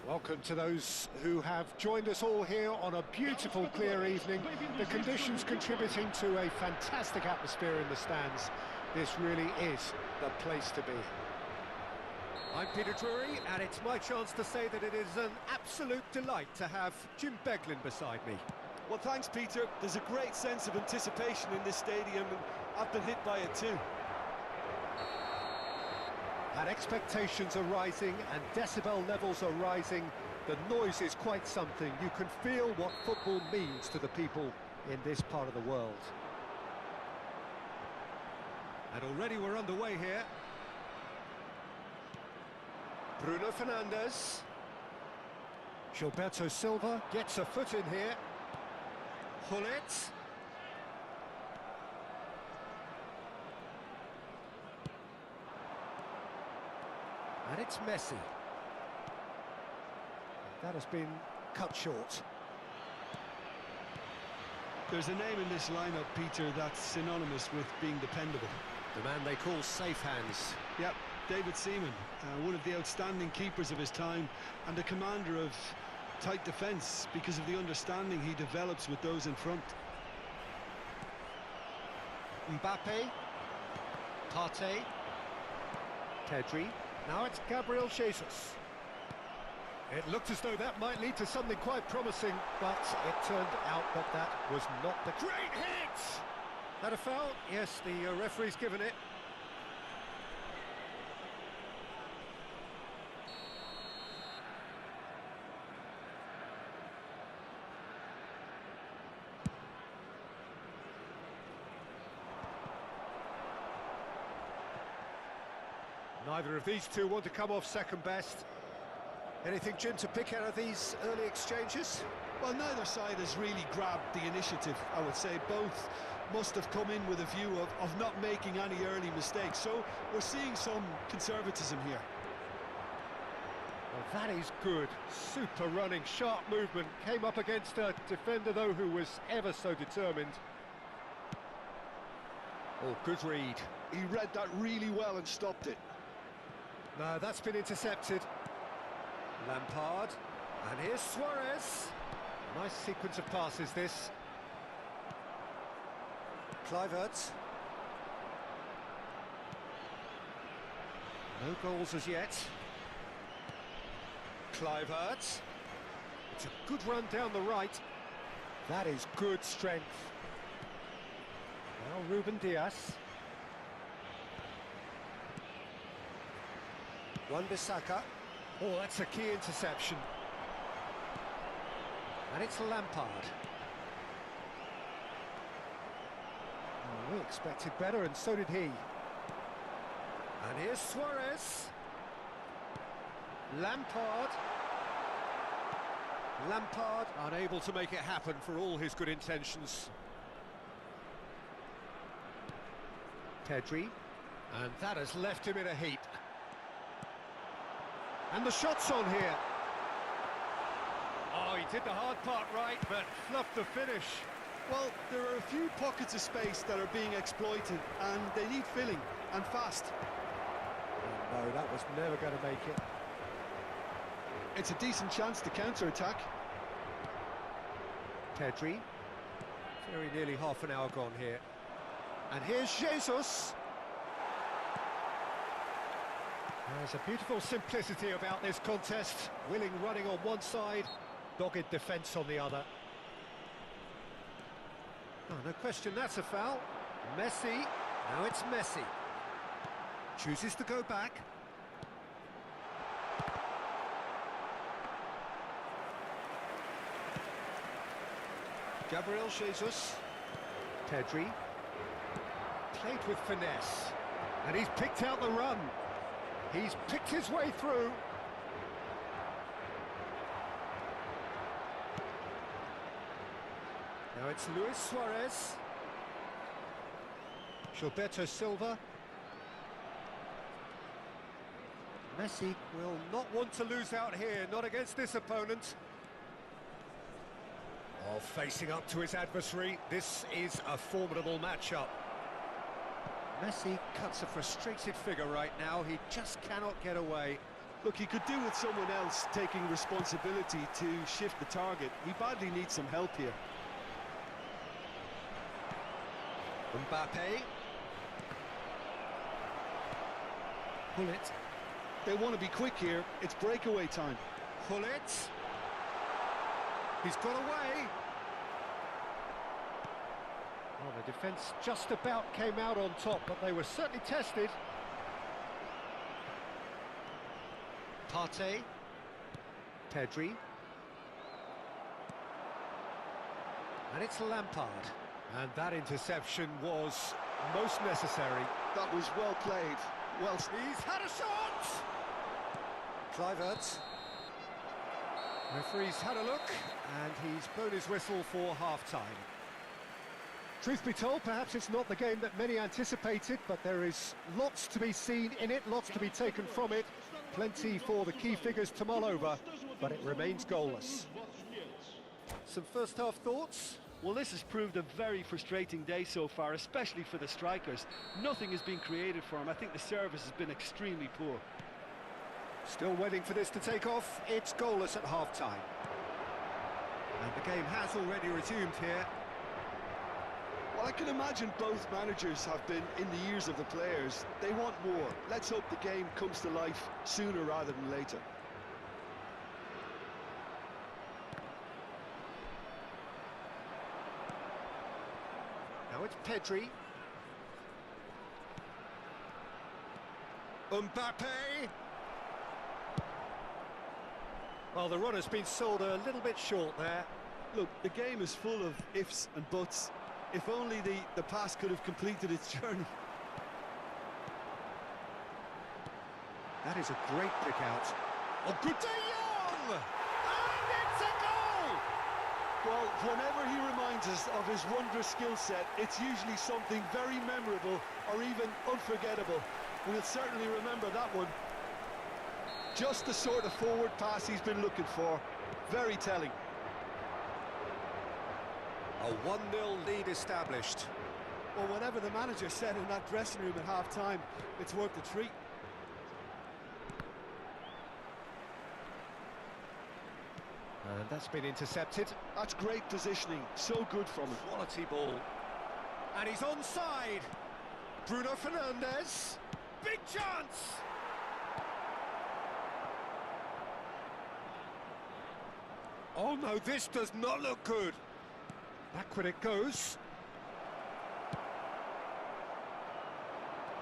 Welcome to those who have joined us all here on a beautiful, clear evening. The conditions contributing to a fantastic atmosphere in the stands. This really is the place to be. I'm Peter Drury, and it's my chance to say that it is an absolute delight to have Jim Beglin beside me. Well, thanks, Peter. There's a great sense of anticipation in this stadium, and I've been hit by it too. And expectations are rising, and decibel levels are rising. The noise is quite something. You can feel what football means to the people in this part of the world. And already we're underway here. Bruno Fernandes. Gilberto Silva gets a foot in here. Hullet. And it's Messi. That has been cut short. There's a name in this lineup, Peter, that's synonymous with being dependable. The man they call safe hands. Yep, David Seaman, one of the outstanding keepers of his time and a commander of tight defence because of the understanding he develops with those in front. Mbappe. Potw. Pedri. Now it's Gabriel Jesus. It looked as though that might lead to something quite promising, but it turned out that that was not the... Great hit! That a foul? Yes, the referee's given it. Neither of these two want to come off second best. Anything, Jim, to pick out of these early exchanges? Well, neither side has really grabbed the initiative, I would say. Both must have come in with a view of not making any early mistakes. So we're seeing some conservatism here. Well, that is good. Super running, sharp movement. Came up against a defender, though, who was ever so determined. Oh, good read. He read that really well and stopped it. No, that's been intercepted. Lampard, and here's Suarez. Nice sequence of passes, this. Kluivert. No goals as yet. Kluivert. It's a good run down the right. That is good strength. Now Ruben Dias. Wan-Bissaka. Oh, that's a key interception. And it's Lampard. Oh, we expected better, and so did he. And here's Suarez. Lampard. Lampard unable to make it happen for all his good intentions. Pedri. And that has left him in a heap. And the shot's on here. Oh, he did the hard part right, but fluffed the finish. Well, there are a few pockets of space that are being exploited, and they need filling, and fast. Oh, no, that was never going to make it. It's a decent chance to counter-attack. Pedri. Very nearly half an hour gone here. And here's Jesus. There's a beautiful simplicity about this contest. Willing running on one side, dogged defence on the other. Oh, no question, that's a foul. Messi, now it's Messi. Chooses to go back. Gabriel Jesus. Pedri. Played with finesse. And he's picked out the run. He's picked his way through. Now it's Luis Suarez. Gilberto Silva. Messi will not want to lose out here, not against this opponent. Oh, facing up to his adversary, this is a formidable matchup. Messi cuts a frustrated figure right now, he just cannot get away. Look, he could do with someone else taking responsibility to shift the target. He badly needs some help here. Mbappe. Pull it. They want to be quick here. It's breakaway time. Pull it. He's got away. Well, the defence just about came out on top, but they were certainly tested. Potw. Pedri. And it's Lampard. And that interception was most necessary. That was well played. Well, He's had a shot! Clivert. Referee's had a look, and he's blown his whistle for half-time. Truth be told, perhaps it's not the game that many anticipated, but there is lots to be seen in it, lots to be taken from it. Plenty for the key figures to mull over, but it remains goalless. Some first-half thoughts? well, this has proved a very frustrating day so far, especially for the strikers. Nothing has been created for them. I think the service has been extremely poor. Still waiting for this to take off. It's goalless at half-time. And the game has already resumed here. Well, I can imagine both managers have been in the ears of the players. They want more. Let's hope the game comes to life sooner rather than later. Now it's Pedri. Mbappe. Well, the run has been sold a little bit short there. Look, the game is full of ifs and buts. If only the pass could have completed its journey. That is a great pick out. Oh, good De Jong! And it's a goal! Well, whenever he reminds us of his wondrous skill set, it's usually something very memorable or even unforgettable. We'll certainly remember that one. Just the sort of forward pass he's been looking for. Very telling. A 1-0 lead established. Well, whatever the manager said in that dressing room at half-time, it's worth the treat. And that's been intercepted. That's great positioning. So good from him. Quality ball. And he's onside. Bruno Fernandes. Big chance! Oh no, this does not look good. Backward it goes.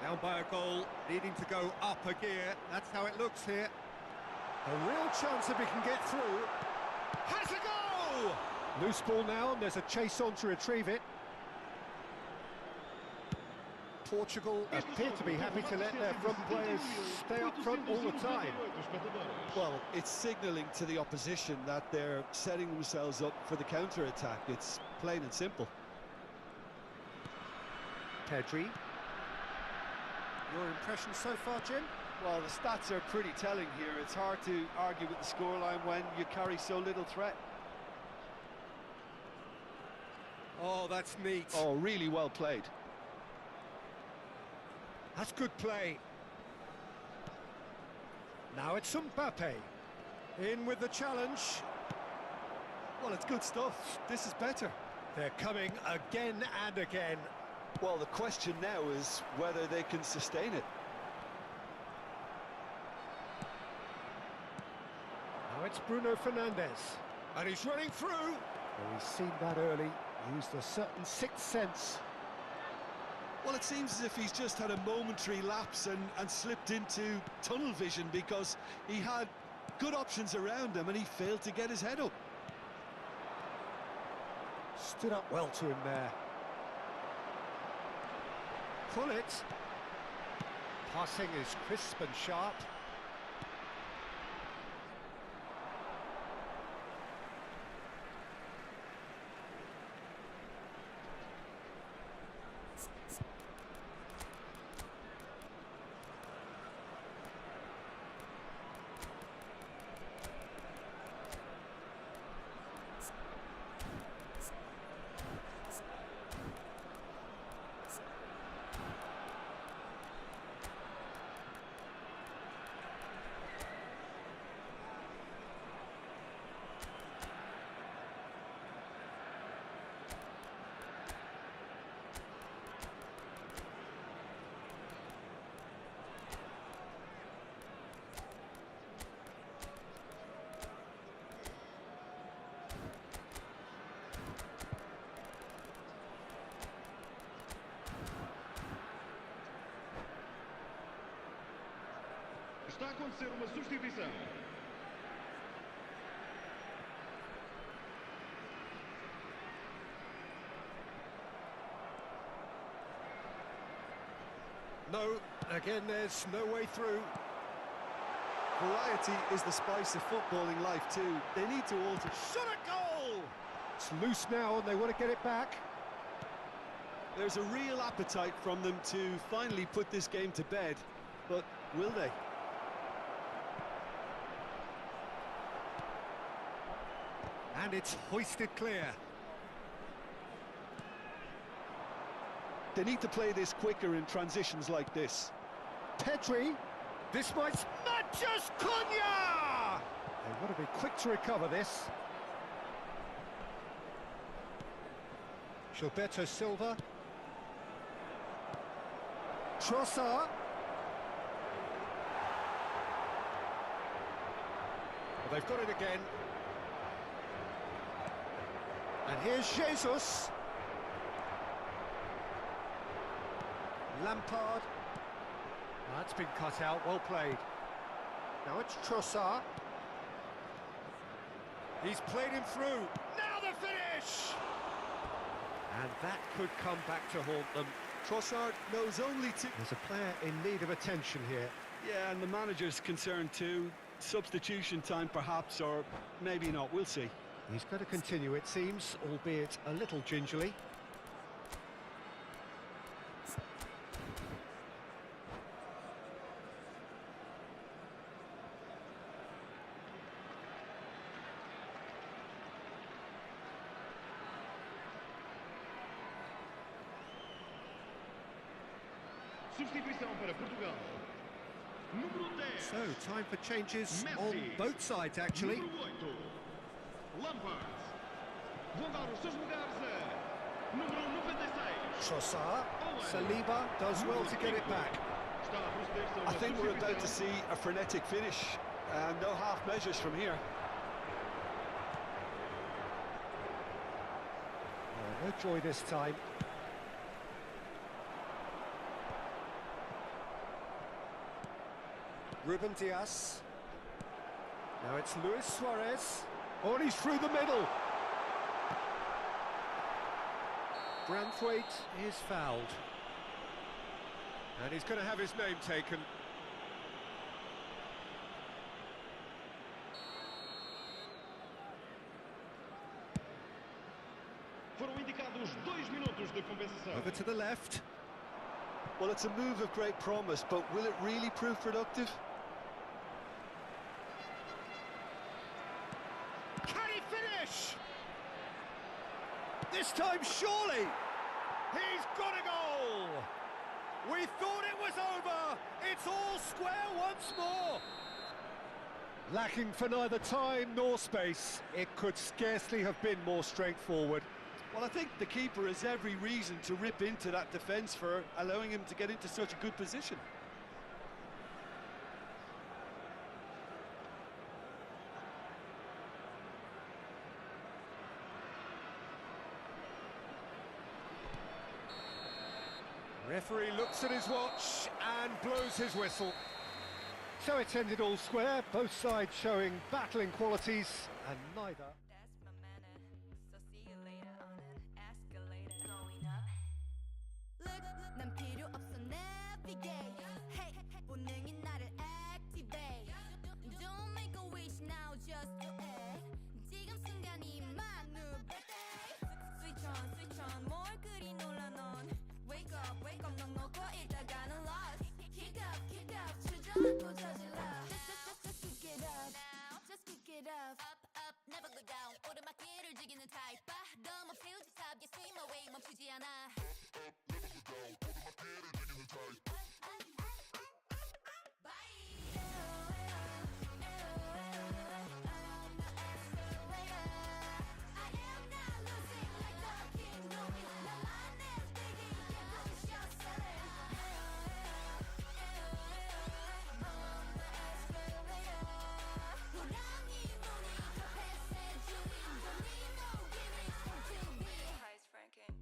Down by a goal, needing to go up a gear. That's how it looks here. A real chance if he can get through. Has a goal! Loose ball now, and there's a chase on to retrieve it. Portugal appear to be happy to let their front players stay up front all the time. Well, it's signalling to the opposition that they're setting themselves up for the counter-attack. It's plain and simple. Pedri. Your impression so far, Jim? Well, the stats are pretty telling here. It's hard to argue with the scoreline when you carry so little threat. Oh, that's neat. Oh, really well played. That's good play. Now it's Mbappe. In with the challenge. Well, it's good stuff. This is better. They're coming again and again. Well, the question now is whether they can sustain it. Now it's Bruno Fernandes. And he's running through. Well, he's seen that early. Used a certain sixth sense. Well, it seems as if he's just had a momentary lapse and slipped into tunnel vision because he had good options around him and he failed to get his head up. Stood up well to him there. Pull it. Passing is crisp and sharp. Está a acontecer uma substituição. No, again, there's no way through. Variety is the spice of footballing life too. They need to alter. Shot at goal! It's loose now and they want to get it back. There's a real appetite from them to finally put this game to bed, but will they? And it's hoisted clear. They need to play this quicker in transitions like this. Petri, this might... Matches Cunha! They want to be quick to recover this. Gilberto Silva. Trossard. Well, they've got it again. And here's Jesus. Lampard. That's been cut out, well played. Now it's Trossard. He's played him through. Now the finish! And that could come back to haunt them. Trossard knows only to... There's a player in need of attention here. Yeah, and the manager's concerned too. Substitution time perhaps, or maybe not, we'll see. He's going to continue, it seems, albeit a little gingerly. Substituição para Portugal. Número 10. So, time for changes Messi. on both sides, actually. Número 8. Lampard. Vão dar os seus lugares a número 96. Trossard. Saliba does well to get it back. Está a proceder-se a uma I think we're about to substituição. see a frenetic finish, and no half measures from here. No joy this time. Ruben Diaz. Now it's Luis Suarez. Oh, and he's through the middle. Branthwaite is fouled. And he's going to have his name taken. Foram indicados 2 minutos de compensação. Over to the left. Well, it's a move of great promise, but will it really prove productive? Can he finish? This time, surely! He's got a goal! We thought it was over! It's all square once more! Lacking for neither time nor space, it could scarcely have been more straightforward. Well, I think the keeper has every reason to rip into that defence for allowing him to get into such a good position. Referee looks at his watch and blows his whistle. So it's ended all square, both sides showing battling qualities, and neither... That's my manner. So see you later on an escalator going up. Look, 난 필요 없어 navigate. Hey, 본능이 나를 activate. Don't make a wish now, just do it. 지금 순간이 maneuver. Switch on, 뭘 그리 놀라 넌. Wake up, 넌 놓고 있다가는 lost. Kick up, 주저앉고 저질러. Just kick it up, just kick it up. Up, never go down. 오르막길을 즐기는 type. 너무 feel the top, you swim away, 멈추지 않아.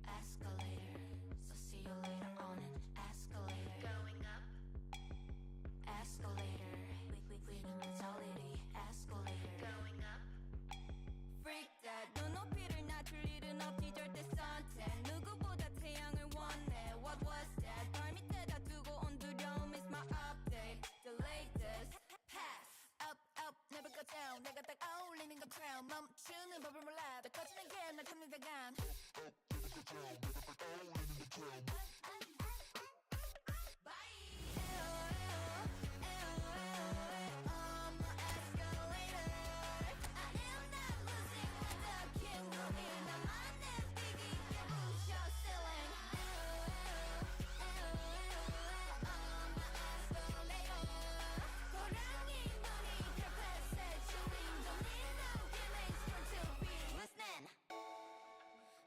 Escalator, so see you later on an escalator. 내가 딱 어울리는 것처럼 멈추는 법을 몰라 더 커지는 게날 탑니다감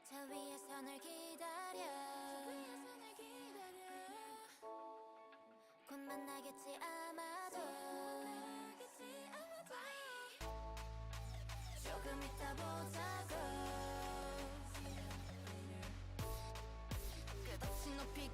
저 위에서 널 기다려 곧 만나겠지 아마도 조금 이따 보자고 끝없이 높이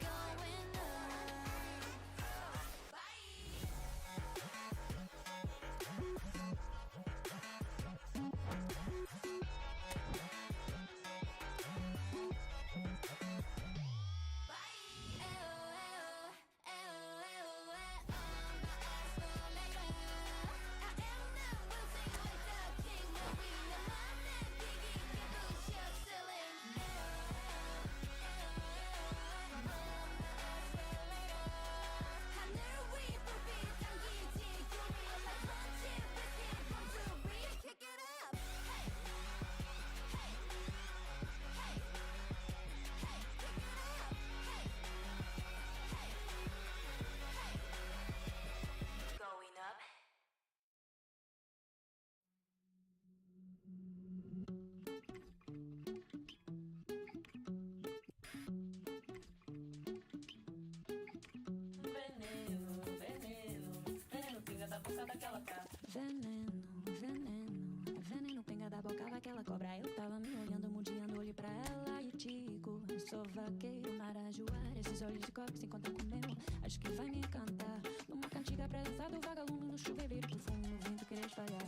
going up Veneno, pinga da boca daquela cobra. Eu tava me olhando, mundiando, olhei pra ela e digo: sou vaqueiro, marajoara. Esses olhos de cobre se encontram com o meu, acho que vai me encantar. Numa cantiga pra dançar do vagalume no chuveiro, perfume no vento querer espalhar.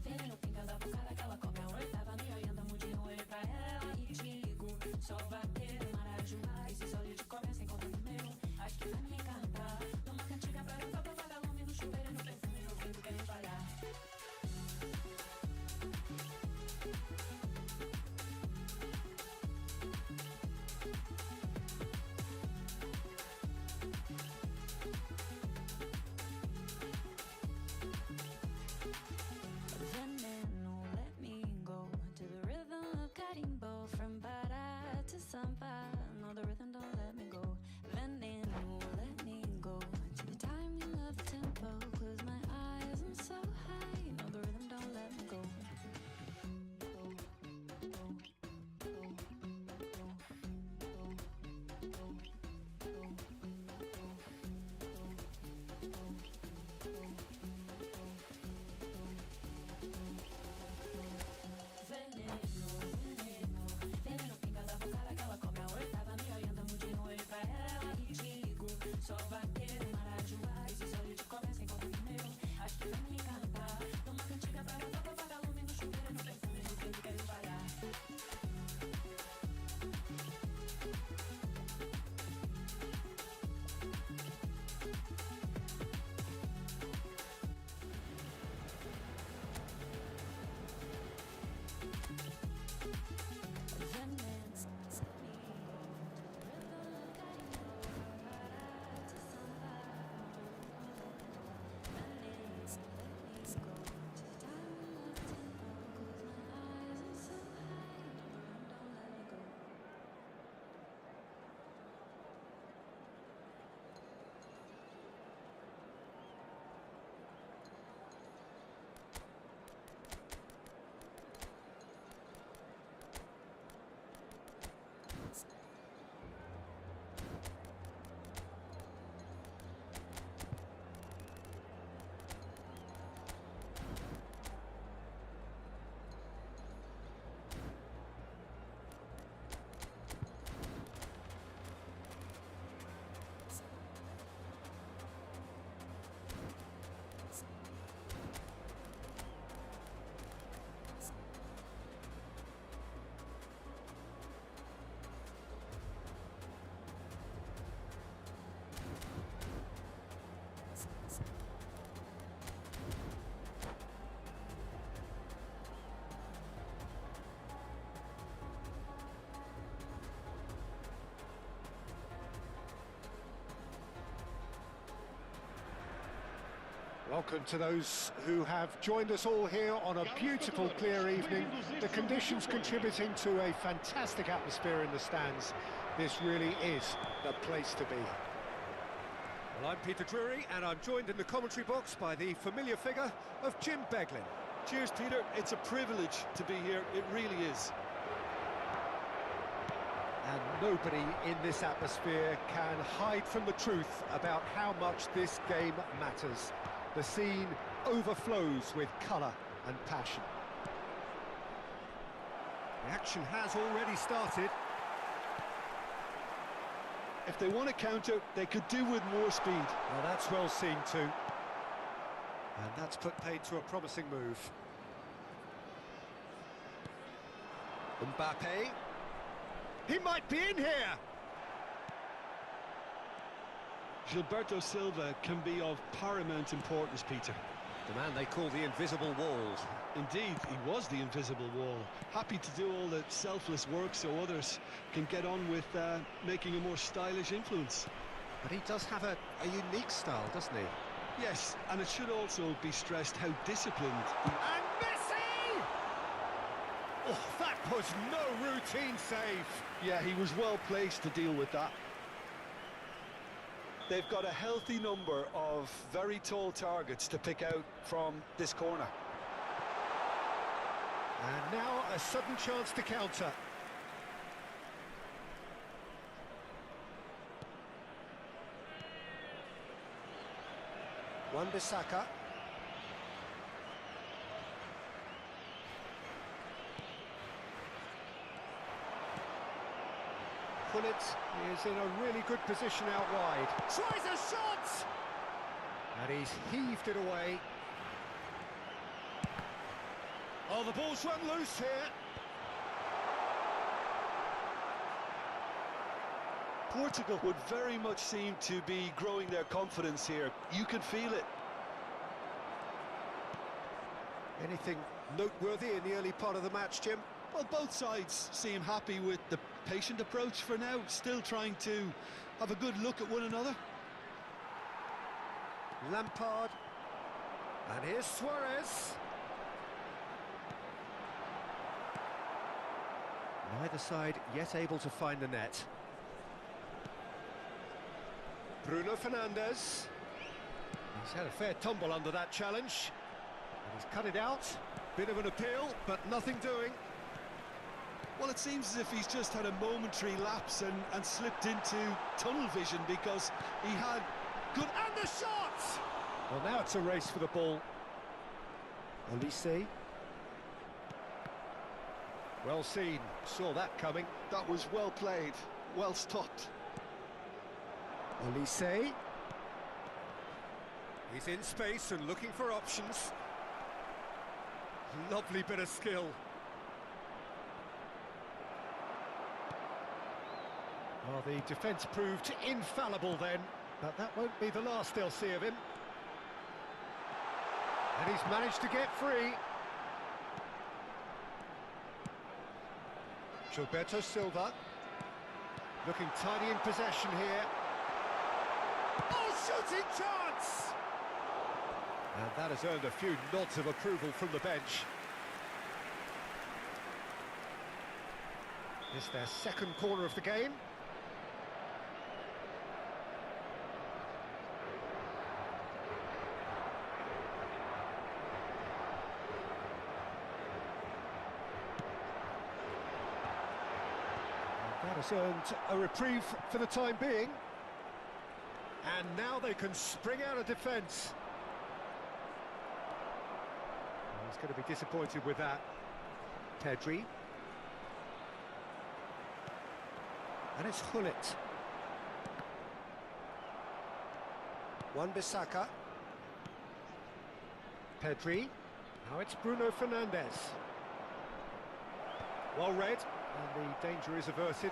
Veneno, pinga da boca daquela cobra. Eu tava me olhando, mundiando, olhei pra ela e digo: sou vaqueiro, marajoara. Esses olhos de cobre se encontram com o meu, acho que vai me encantar. Numa cantiga pra dançar do vagalume no chuveiro, perfume no vento querer espalhar. Welcome to those who have joined us all here on a beautiful, clear evening. The conditions contributing to a fantastic atmosphere in the stands. This really is the place to be. Well, I'm Peter Drury, and I'm joined in the commentary box by the familiar figure of Jim Beglin. Cheers, Peter. It's a privilege to be here. It really is. And nobody in this atmosphere can hide from the truth about how much this game matters. The scene overflows with colour and passion. The action has already started. If they want to counter, they could do with more speed. Well, that's well seen too. And that's put paid to a promising move. Mbappe. He might be in here! Gilberto Silva can be of paramount importance, Peter. The man they call the invisible wall. Indeed, he was the invisible wall. Happy to do all the selfless work so others can get on with making a more stylish influence. But he does have a unique style, doesn't he? Yes, and it should also be stressed how disciplined he... And Messi! Oh, that was no routine save. Yeah, he was well placed to deal with that. They've got a healthy number of very tall targets to pick out from this corner. And now a sudden chance to counter. Wan-Bissaka. Potw is in a really good position out wide. Tries a shot! And he's heaved it away. Oh, the ball's run loose here. Portugal would very much seem to be growing their confidence here. You can feel it. Anything noteworthy in the early part of the match, Jim? Well, both sides seem happy with the patient approach for now, still trying to have a good look at one another. Lampard. And here's Suarez. Neither side yet able to find the net. Bruno Fernandes. He's had a fair tumble under that challenge. And he's cut it out. Bit of an appeal, but nothing doing. Well, it seems as if he's just had a momentary lapse and slipped into tunnel vision because he had good... And the shot! Well, now it's a race for the ball. Olise. Well seen, saw that coming. That was well played, well stopped. Olise. He's in space and looking for options. Lovely bit of skill. Well, the defence proved infallible then, but that won't be the last they'll see of him. And he's managed to get free. Gilberto Silva, looking tidy in possession here. Oh, shooting chance! And that has earned a few nods of approval from the bench. It's their second corner of the game. That has earned a reprieve for the time being. And now they can spring out of defence. He's going to be disappointed with that. Pedri. And it's Hullet. Wan-Bissaka. Pedri. Now it's Bruno Fernandes. Well read, and the danger is averted.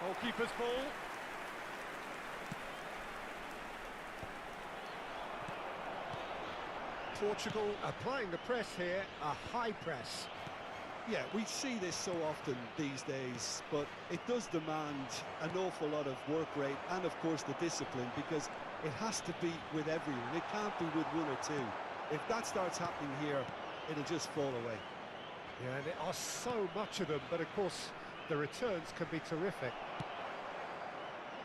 Goalkeeper's ball. Portugal applying the press here, a high press. Yeah, we see this so often these days, but it does demand an awful lot of work rate and, of course, the discipline, because It has to be with everyone. It can't be with one or two. If that starts happening here, it'll just fall away. Yeah, and there are so much of them, but of course the returns can be terrific.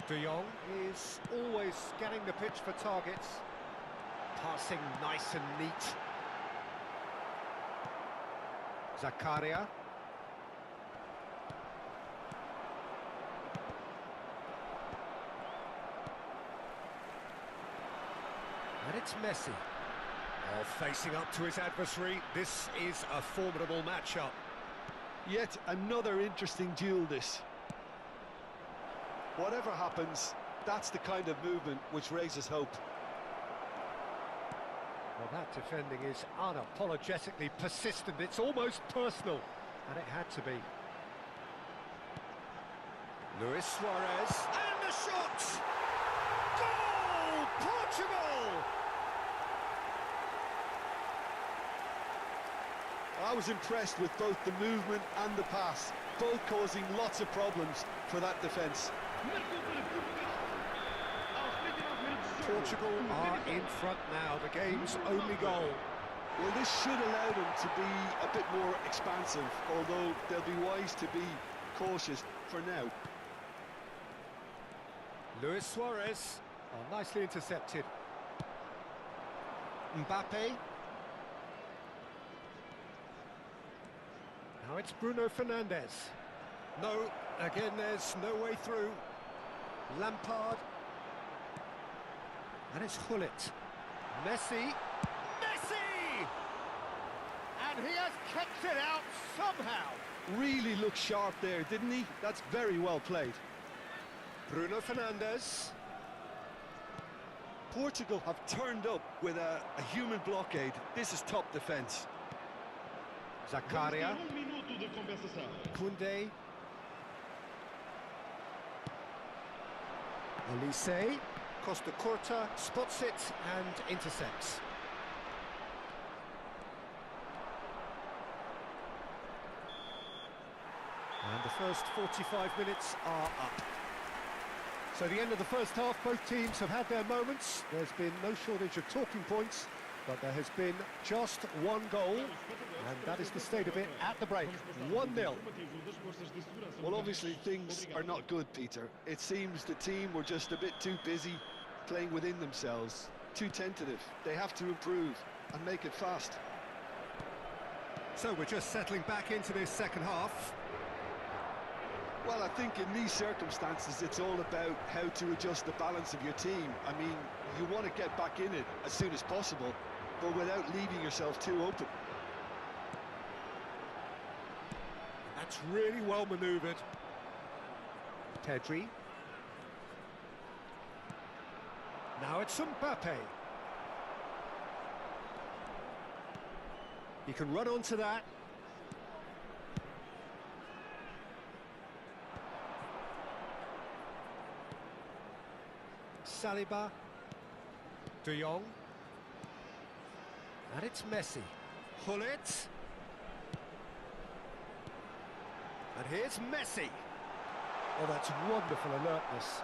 De Jong is always scanning the pitch for targets. Passing nice and neat. Zakaria. And it's Messi. Oh, facing up to his adversary, this is a formidable matchup. Yet another interesting duel, this. Whatever happens, that's the kind of movement which raises hope. Well, that defending is unapologetically persistent. It's almost personal, and it had to be. Luis Suarez, and the shot! Goal! Portugal! I was impressed with both the movement and the pass, both causing lots of problems for that defence. Portugal are in front now, the game's only goal. Well, this should allow them to be a bit more expansive, although they'll be wise to be cautious for now. Luis Suarez, oh, nicely intercepted. Mbappe. Now it's Bruno Fernandes. No, again there's no way through. Lampard. And it's Hullet. Messi. Messi! And he has kept it out somehow. Really looked sharp there, didn't he? That's very well played. Bruno Fernandes. Portugal have turned up with a human blockade. This is top defence. Zakaria. Koundé. Olise. Costa Curta spots it and intercepts. And the first 45 minutes are up. So the end of the first half, both teams have had their moments. There's been no shortage of talking points, but there has been just one goal, and that is the state of it at the break. 1-0. Well, obviously things are not good, Peter. It seems the team were just a bit too busy playing within themselves, too tentative. They have to improve and make it fast. So we're just settling back into this second half. Well, I think in these circumstances it's all about how to adjust the balance of your team. I mean, you want to get back in it as soon as possible, but without leaving yourself too open. That's really well manoeuvred. Pedri. Now it's Mbappe. He can run onto that. Saliba. De Jong. And it's Messi. Hullet. And here's Messi. Oh, that's wonderful alertness.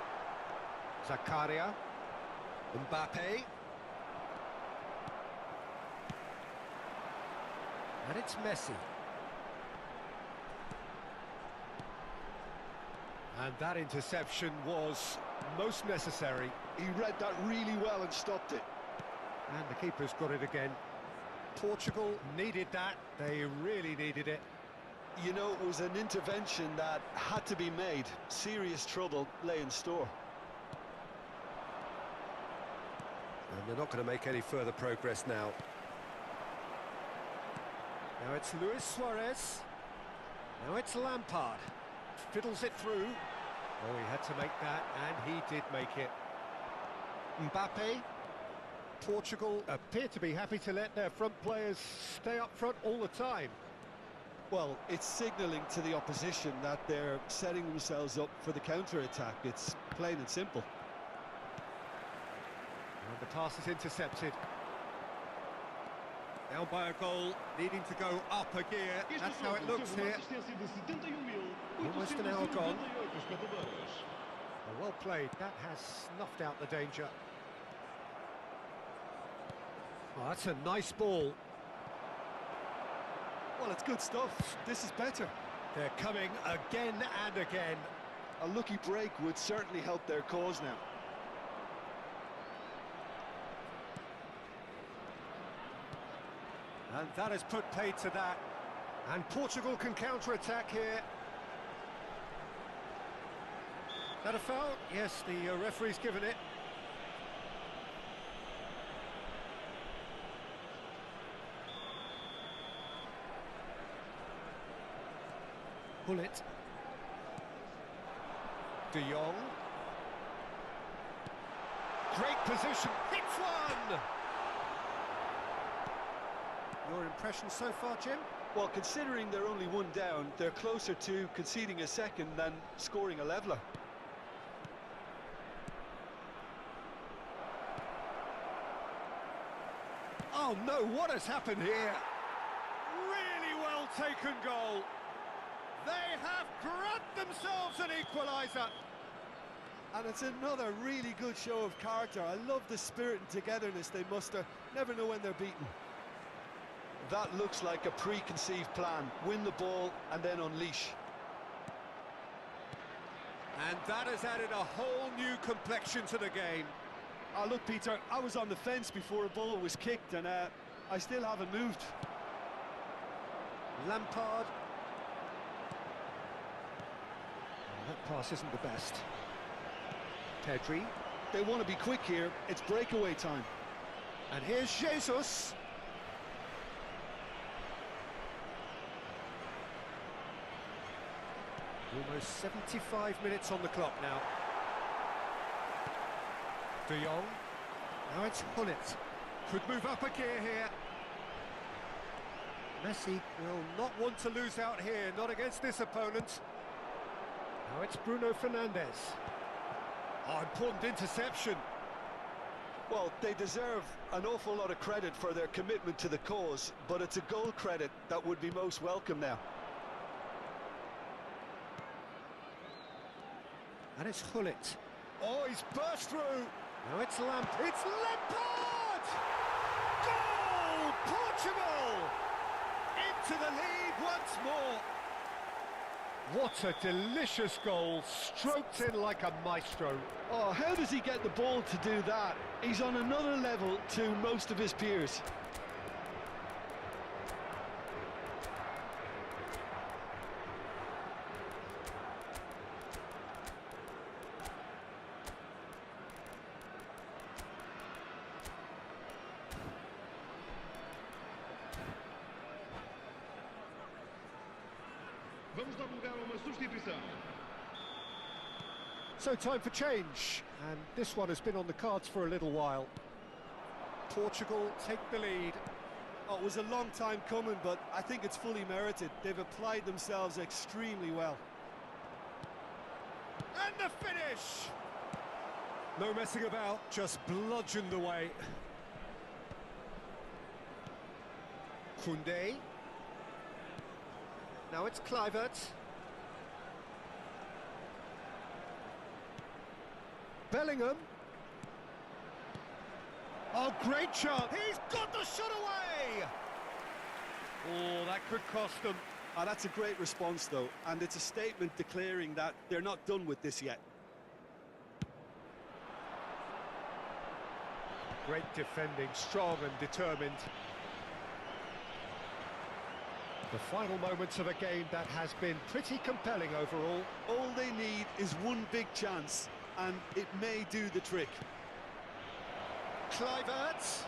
Zakaria. Mbappe. And it's Messi. And that interception was most necessary. He read that really well and stopped it. And the keeper's got it again. Portugal needed that. They really needed it. You know, it was an intervention that had to be made. Serious trouble lay in store. And they're not going to make any further progress now. Now it's Luis Suarez. Now it's Lampard. Fiddles it through. Oh, he had to make that, and he did make it. Mbappe. Portugal appear to be happy to let their front players stay up front all the time. Well, it's signalling to the opposition that they're setting themselves up for the counter-attack. It's plain and simple. And the pass is intercepted. Down by a goal, needing to go up a gear. That's how it looks here. Almost an hour gone. Oh, well played. That has snuffed out the danger. Oh, that's a nice ball. Well, it's good stuff. This is better. They're coming again and again. A lucky break would certainly help their cause now. And that has put paid to that. And Portugal can counter-attack here. Is that a foul? Yes, the referee's given it. Hullet. De Jong. Great position, hits one! Your impression so far, Jim? Well, considering they're only one down, they're closer to conceding a second than scoring a leveller. Oh no, what has happened here? Really well taken goal. They have grabbed themselves an equaliser. And it's another really good show of character. I love the spirit and togetherness they muster. Never know when they're beaten. That looks like a preconceived plan. Win the ball and then unleash. And that has added a whole new complexion to the game. Oh, look, Peter, I was on the fence before a ball was kicked, and I still haven't moved. Lampard. That pass isn't the best. Pedri. They want to be quick here. It's breakaway time. And here's Jesus. Almost 75 minutes on the clock now. De Jong. Now it's Hullet. Could move up a gear here. Messi will not want to lose out here, not against this opponent. Now it's Bruno Fernandes. Oh, important interception. Well, they deserve an awful lot of credit for their commitment to the cause, but it's a goal credit that would be most welcome now. And it's Hullet. Oh, he's burst through. Now it's It's Lampard! Goal! Portugal! Into the lead once more. What a delicious goal, stroked in like a maestro. Oh, how does he get the ball to do that? He's on another level to most of his peers. Vamos dar lugar a uma substituição. So time for change, and this one has been on the cards for a little while. Portugal take the lead. Oh, it was a long time coming, but I think it's fully merited. They've applied themselves extremely well. And the finish! No messing about, just bludgeoned away. Koundé. Now it's Kluivert. Bellingham. Oh, great shot. He's got the shot away. Oh, that could cost them. Oh, that's a great response, though, and it's a statement declaring that they're not done with this yet. Great defending, strong and determined. The final moments of a game that has been pretty compelling overall. All they need is one big chance, and it may do the trick. Kluivert.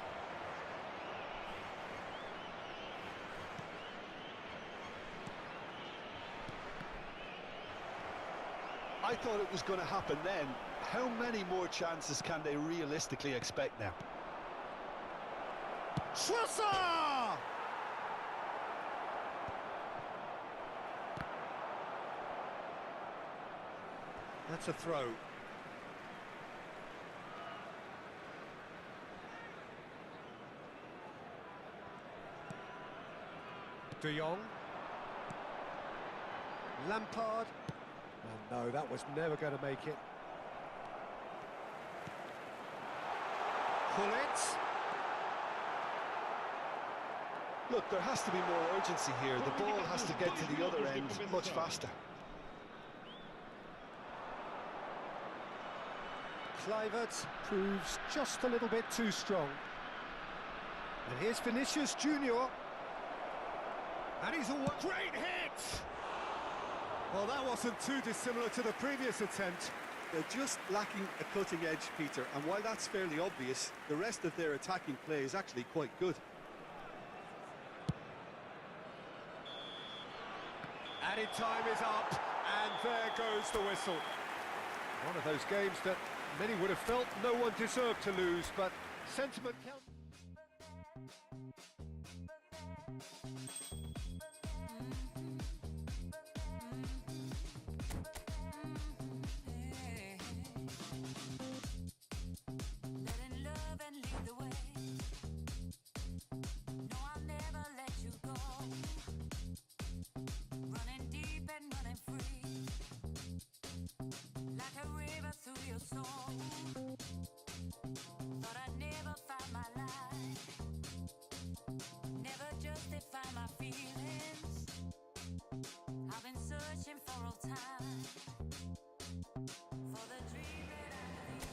I thought it was going to happen then. How many more chances can they realistically expect now? Trossard! That's a throw. De Jong. Lampard. Oh no, that was never going to make it. Hullet. Look, there has to be more urgency here. The ball has to get to the other end much faster. Kluivert proves just a little bit too strong. And here's Vinicius Junior. And he's all great hit! Well, that wasn't too dissimilar to the previous attempt. They're just lacking a cutting edge, Peter, and while that's fairly obvious, the rest of their attacking play is actually quite good. Added time is up, and there goes the whistle. One of those games that many would have felt no one deserved to lose, but sentiment counts. Letting love and lead the way. No, I'll never let you go. Running deep and running free, like a river through your soul. Thought I'd never find my life, never justify my feelings. I've been searching for all time, for the dream that I believe.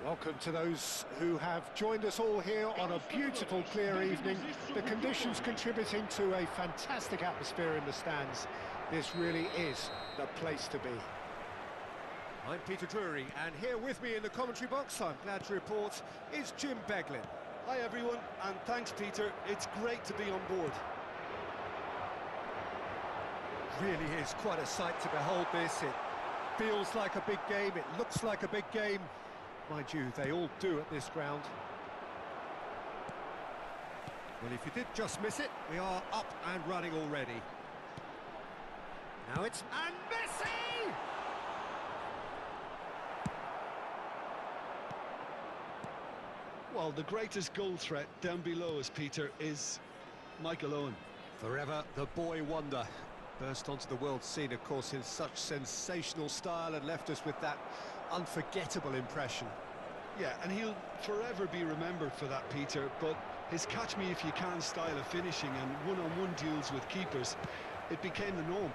Welcome to those who have joined us all here on a beautiful, clear evening. The conditions contributing to a fantastic atmosphere in the stands. This really is the place to be. I'm Peter Drury, and here with me in the commentary box, I'm glad to report, is Jim Beglin. Hi everyone, and thanks Peter, it's great to be on board. Really is quite a sight to behold this. It feels like a big game, it looks like a big game. Mind you, they all do at this ground. Well, if you did just miss it, we are up and running already. Now it's... and Messi! Well, the greatest goal threat down below us, Peter, is Michael Owen. Forever the boy wonder. Burst onto the world scene, of course, in such sensational style and left us with that unforgettable impression. Yeah, and he'll forever be remembered for that, Peter, but his catch-me-if-you-can style of finishing and one-on-one duels with keepers, it became the norm.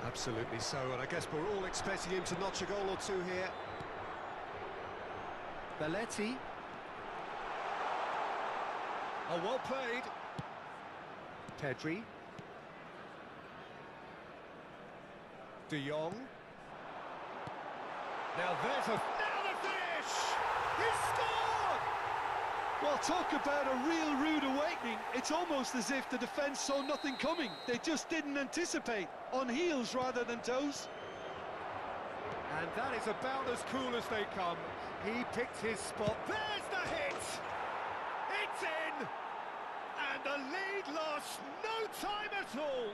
Absolutely so, and I guess we're all expecting him to notch a goal or two here. Belletti. Oh, well played. Pedri. De Jong. Now there's the finish! He's scored! Well, talk about a real rude awakening. It's almost as if the defence saw nothing coming. They just didn't anticipate, on heels rather than toes. And that is about as cool as they come. He picked his spot. There's the hit! It's in! And the lead lost no time at all.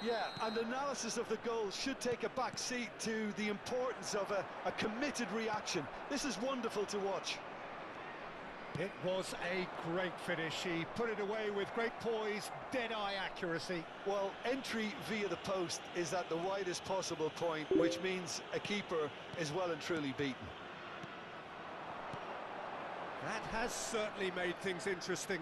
Yeah, and analysis of the goal should take a back seat to the importance of a committed reaction. This is wonderful to watch. It was a great finish. He put it away with great poise, dead-eye accuracy. Well, entry via the post is at the widest possible point, which means a keeper is well and truly beaten. That has certainly made things interesting.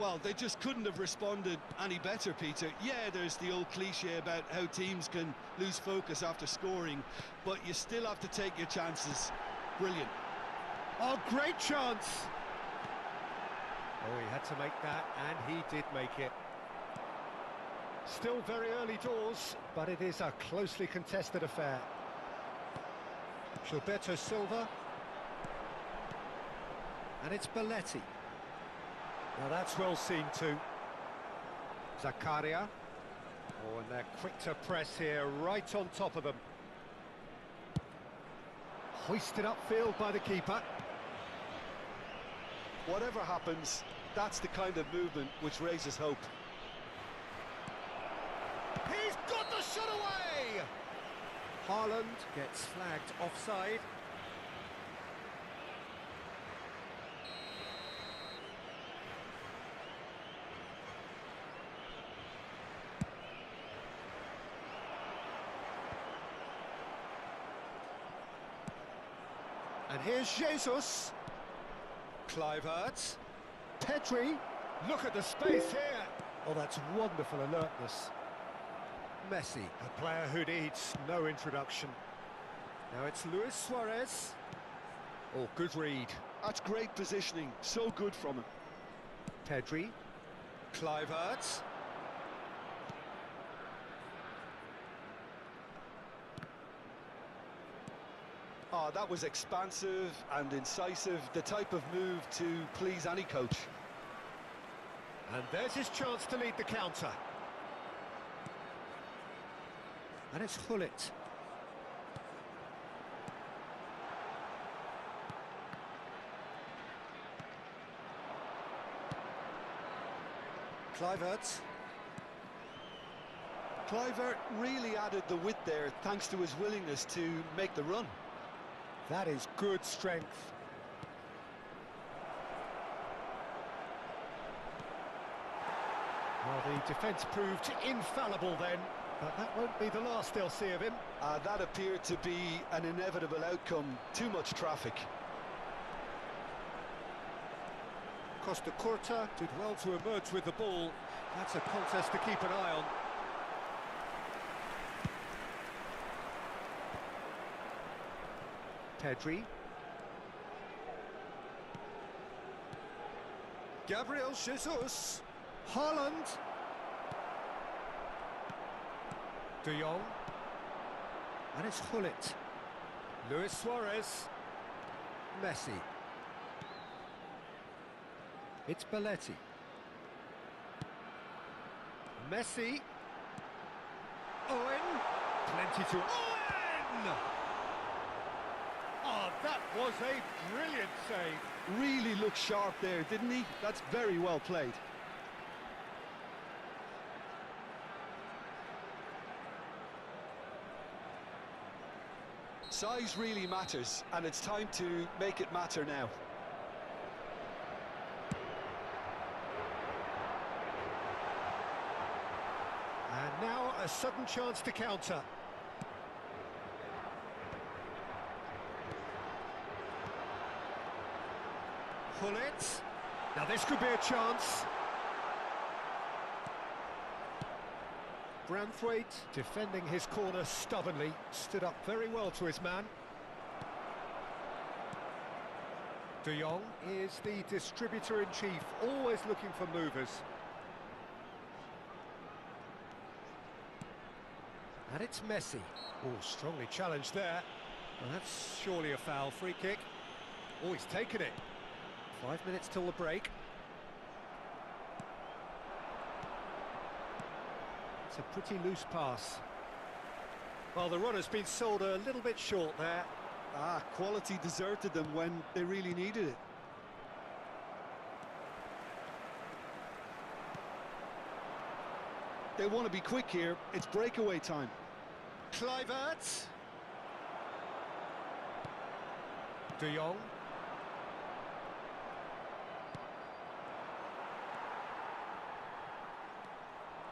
Well, they just couldn't have responded any better, Peter. Yeah, there's the old cliche about how teams can lose focus after scoring, but you still have to take your chances. Brilliant. Oh, great chance! Oh, he had to make that, and he did make it. Still very early doors, but it is a closely contested affair. Gilberto Silva. And it's Belletti. Now that's well seen too. Zakaria. Oh, and they're quick to press here, right on top of them. Hoisted upfield by the keeper. Whatever happens, that's the kind of movement which raises hope. He's got the shot away! Haaland gets flagged offside. And here's Jesus. Kluivert. Petri. Look at the space here. Oh, that's wonderful alertness. Messi, a player who needs no introduction. Now it's Luis Suarez. Oh, good read. That's great positioning, so good from him. Pedri. Kluivert. Oh, that was expansive and incisive, the type of move to please any coach. And there's his chance to lead the counter. And it's Hullet. Kluivert. Kluivert really added the width there thanks to his willingness to make the run. That is good strength. Well, the defence proved infallible then, but that won't be the last they'll see of him. That appeared to be an inevitable outcome. Too much traffic. Costa Curta did well to emerge with the ball. That's a contest to keep an eye on. Pedri. Gabriel Jesus. Haaland. De Jong. And it's Hullet. Luis Suarez. Messi. It's Belletti. Messi. Owen. Plenty to... Owen! Oh, that was a brilliant save. Really looked sharp there, didn't he? That's very well played. Size really matters, and it's time to make it matter now. And now a sudden chance to counter. Hullet. Now this could be a chance. Branthwaite defending his corner stubbornly, stood up very well to his man. De Jong is the distributor-in-chief, always looking for movers. And it's Messi. Oh, strongly challenged there. Well, that's surely a foul. Free kick. Oh, he's taken it. 5 minutes till the break. It's a pretty loose pass. Well, the run has been sold a little bit short there. Quality deserted them when they really needed it. They want to be quick here. It's breakaway time. Kluivert. De Jong.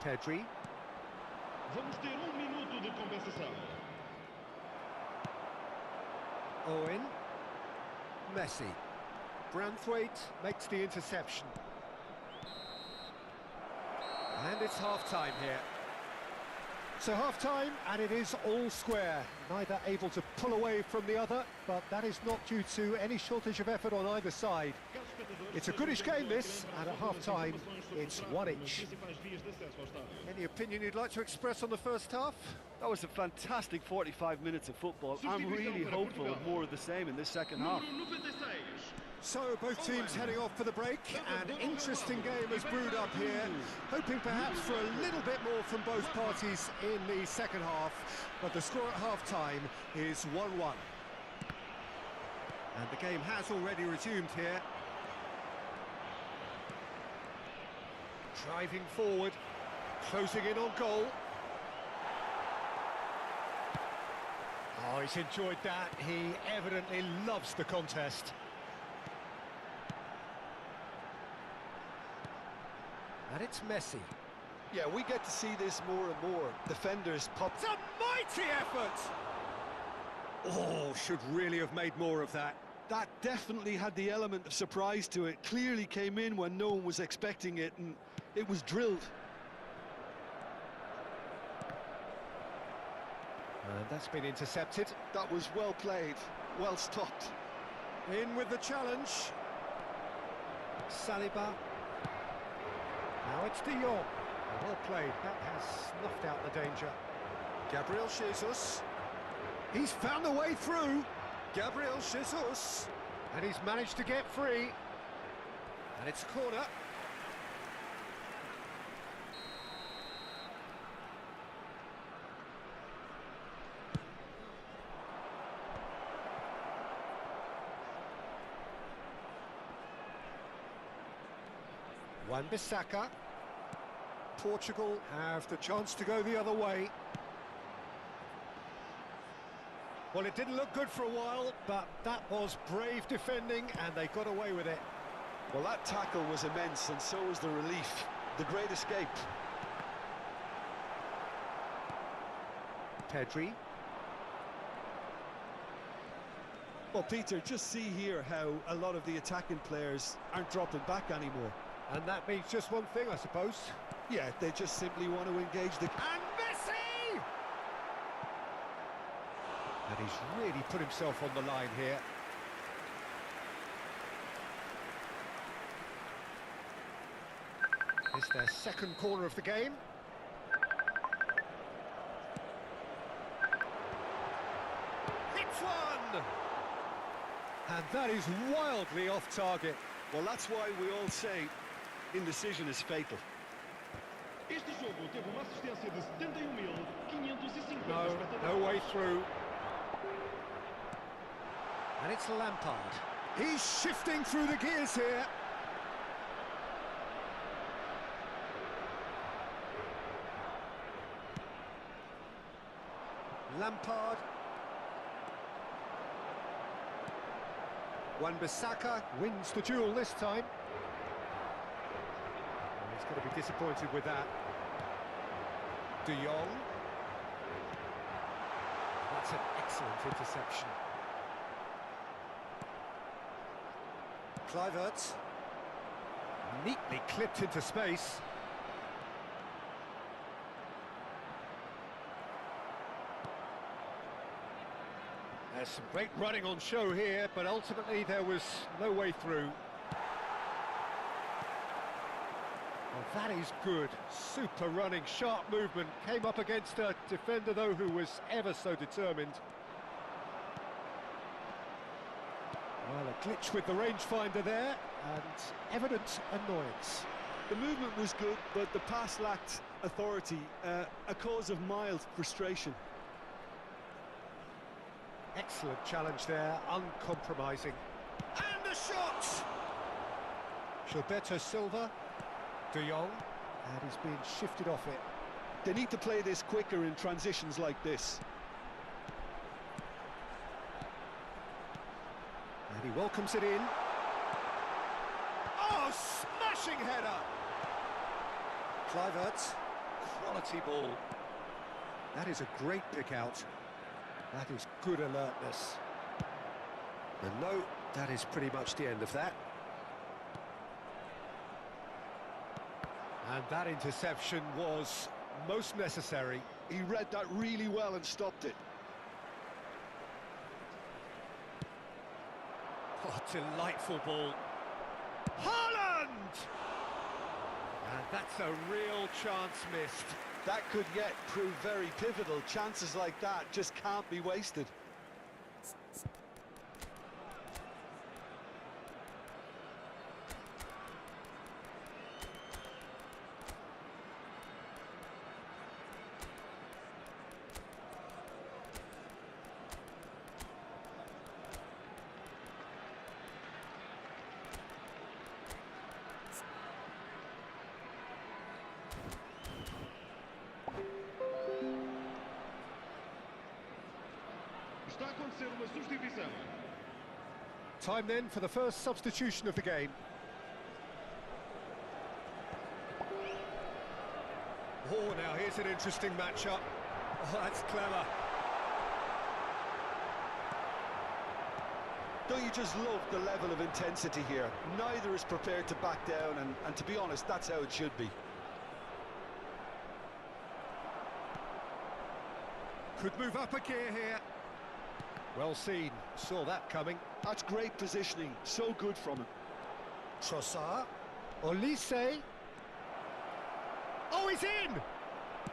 Pedri. Vamos ter minuto de compensação. Owen. Messi. Branthwaite makes the interception. And it's half-time here. So half-time, and it is all square. Neither able to pull away from the other, but that is not due to any shortage of effort on either side. It's a goodish game, this, and at half-time, it's one each. Any opinion you'd like to express on the first half? That was a fantastic 45 minutes of football. I'm really hopeful of more of the same in this second half. So both teams heading off for the break. An interesting game has brewed up here, hoping perhaps for a little bit more from both parties in the second half, but the score at half-time is 1-1. And the game has already resumed here. Driving forward, closing in on goal. Oh, he's enjoyed that. He evidently loves the contest. And it's Messi. Yeah, we get to see this more and more. Defenders pop. It's a mighty effort! Oh, should really have made more of that. That definitely had the element of surprise to it. Clearly came in when no one was expecting it, and it was drilled. And that's been intercepted. That was well played, well stopped. In with the challenge. Saliba. Now it's De Jong. Well played. That has snuffed out the danger. Gabriel Jesus. He's found a way through. Gabriel Jesus. And he's managed to get free. And it's a corner. Wan-Bissaka. Portugal have the chance to go the other way. Well, it didn't look good for a while, but that was brave defending, and they got away with it. Well, that tackle was immense, and so was the relief. The great escape. Potw. Well, Peter, just see here how a lot of the attacking players aren't dropping back anymore. And that means just one thing, I suppose. Yeah, they just simply want to engage the... And Messi! And he's really put himself on the line here. It's their second corner of the game. Hits one! And that is wildly off target. Well, that's why we all say indecision is fatal. Este jogo teve uma assistência de 71.550 No espectadores. way through. And it's Lampard. He's shifting through the gears here. Lampard. Wan-Bissaka wins the duel this time. Oh, he's going to be disappointed with that. De Jong. That's an excellent interception. Kluivert. Neatly clipped into space. There's some great running on show here, but ultimately there was no way through. Well, that is good. Super running, sharp movement. Came up against a defender, though, who was ever so determined. Well, a glitch with the rangefinder there, and evident annoyance. The movement was good, but the pass lacked authority, a cause of mild frustration. Excellent challenge there, uncompromising. And a shot! Gilberto Silva, De Jong, and he's being shifted off it. They need to play this quicker in transitions like this. And he welcomes it in. Oh, smashing header! Kluivert, quality ball. That is a great pick out. That is good alertness. And no, that is pretty much the end of that. And that interception was most necessary. He read that really well and stopped it. Oh, delightful ball. Haaland! And that's a real chance missed. That could yet prove very pivotal. Chances like that just can't be wasted. Está a acontecer uma substituição. Time then for the first substitution of the game. Oh, now here's an interesting matchup. Oh, that's clever. Don't you just love the level of intensity here? Neither is prepared to back down, and to be honest, that's how it should be. Could move up a gear here. Well seen, saw that coming. That's great positioning, so good from him. Trossard, Olise. Oh, he's in!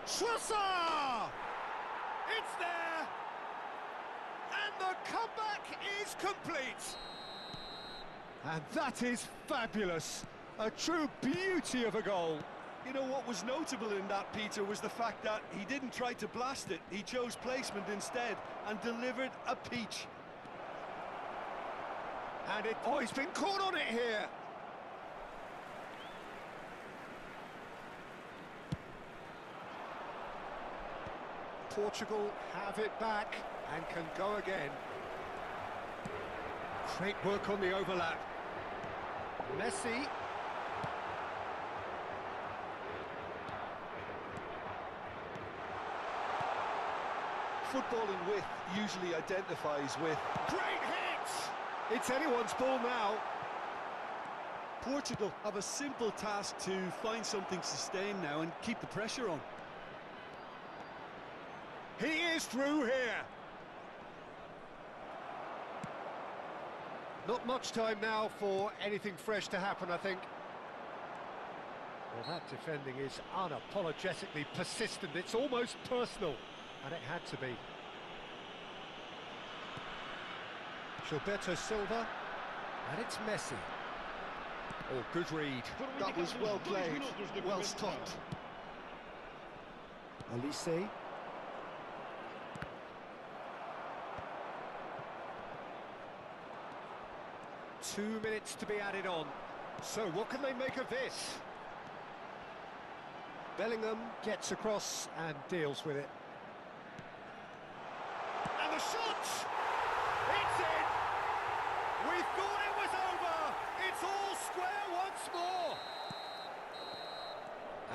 Trossard! It's there! And the comeback is complete! And that is fabulous. A true beauty of a goal. You know, what was notable in that, Peter, was the fact that he didn't try to blast it. He chose placement instead and delivered a peach. And oh, he's been caught on it here. Portugal have it back and can go again. Great work on the overlap. Messi. Footballing width usually identifies with... Great hit! It's anyone's ball now. Portugal have a simple task to find something sustained now and keep the pressure on. He is through here. Not much time now for anything fresh to happen, I think. Well, that defending is unapologetically persistent. It's almost personal, and it had to be. Gilberto Silva, and it's Messi. Oh, good read. That was well played, well stopped. Olise. Two minutes to be added on. So what can they make of this? Bellingham gets across and deals with it. And the shot! It's in! We thought it was over! It's all square once more!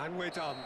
And we're done.